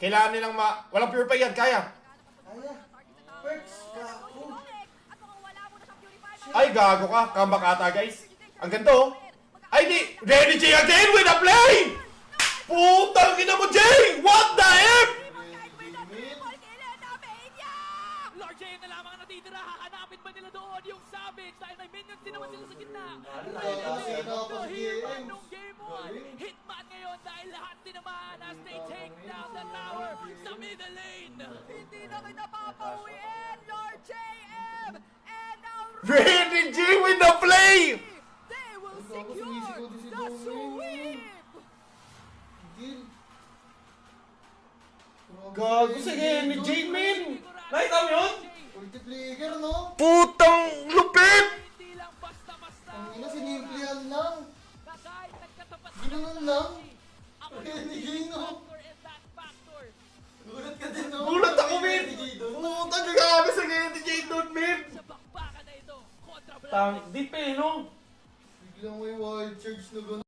Kailangan nilang walang purify yan, kaya. Kaya. Perks. Gago. Ay, gago ka. Comeback ata, guys. Ang ganda, oh. Ay, di. Renny J again with a play! Putang ina mo, Jay! What the F? Lord J na lamang ang natitira. Hahanapin ba nila doon yung Savage? Dahil may minions din naman sila sa gitna. Nung game 1. Hitman ngayon dahil lahat din naman as they take down the tower sa middle lane. Hindi na kita papawiin, Lord JM! And now Renny J with the play! they will secure the sweep! Gago si Renny J, man! Nakita mo yun? Multiplayer, no? Putang lupit! Hindi lang basta-basta. Ang ina, sinimplihan lang. Na kahit nagkatapat Ganoon lang. ang Renny J, no? factor and that factor. Gulat ka din, no? Gulat ako, man! Putang gagamit sa Renny J doon, man! Sa bakbakan na ito kontra Black Tang, di pa, no? Biglang may wild charge na gano'n.